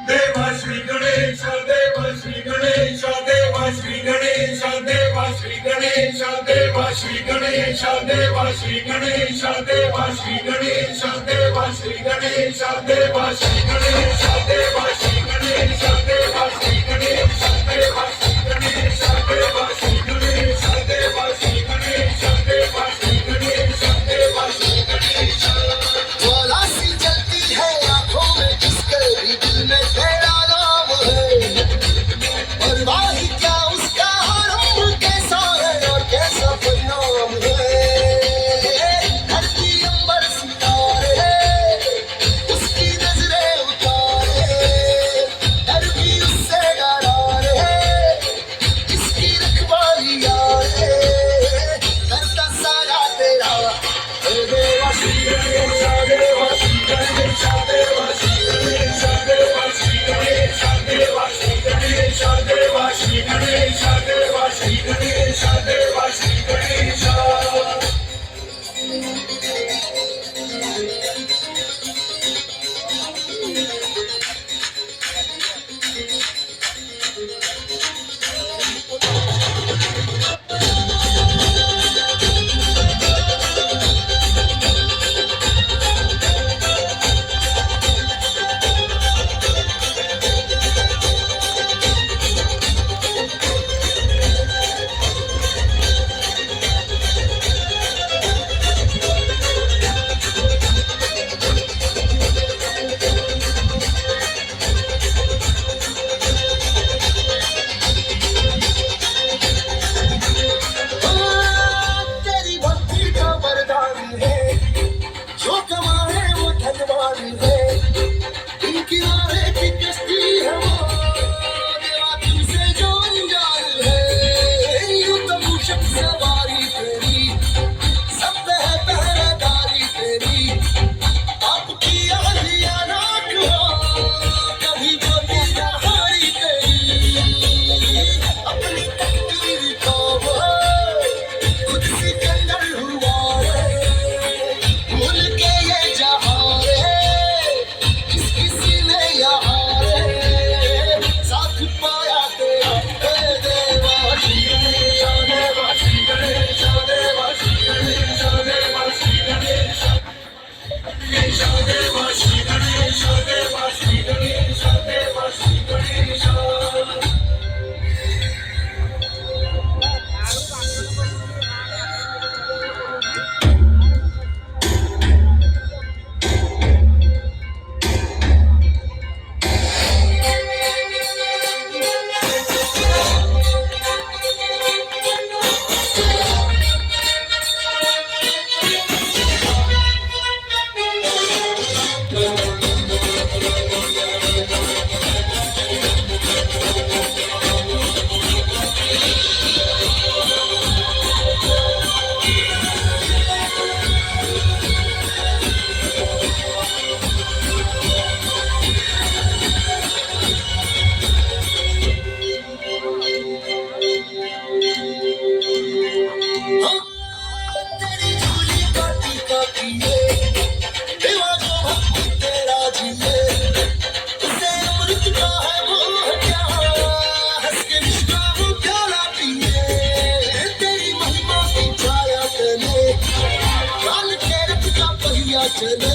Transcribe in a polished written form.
देवा श्री गणेश देवा श्री गणेश देवा श्री गणेश देवा श्री गणेश देवा श्री गणेश देवा श्री गणेश देवा श्री गणेश देवा श्री गणेश देवा श्री गणेश देवा श्री गणेश देवा श्री गणेश देवा श्री गणेश देवा श्री गणेश देवा श्री गणेश देवा श्री गणेश देवा श्री गणेश ज्वाला सी जलती है आंखों में जिसके भी दिल में तेरा नाम है और वाही क्या उसका आरंभ कैसा है और कैसा परिणाम है धरती अंबर सितारे उसकी नजरें उतारे डर भी उससे डरा रे इसकी रखवाली यारे करता सारा तेरा हे देवा श्री गणेश देवा श्री गणेश देवा श्री गणेश देवा श्री गणेश देवा श्री गणेश देवा श्री गणेश देवा श्री गणेश देवा श्री गणेश तेरी भक्ति का वरदान है जो कमाए वो धनवान है इन किनारे की कश्ती है वो देवा तुमसे जो अनजान है यूं तो मूषक सवारी तेरी सब पे है पहरेदारी तेरी आपकी आलिया राख हो कभी जो तेरा हारी तेरी अपनी तकदीर को वो खुद सिकंदर हुआ रे भूल के ये जहां रे किसकी सीने यहाँ रे साथ पाया तेरा हे देवा श्री गणेश देवा श्री गणेश देवा श्री गणेश देवा श्री गणेश देवा श्री गणेश देवा श्री गणेश देवा श्री गणेश तेरी झूली का टीका पिए देवा जो भक्ति तेरा जिए उसे अमृत का है वो क्या हंस के विश्व वो प्याला पिए तेरी महिमा की छाया तले काल के रथ का पहिया चले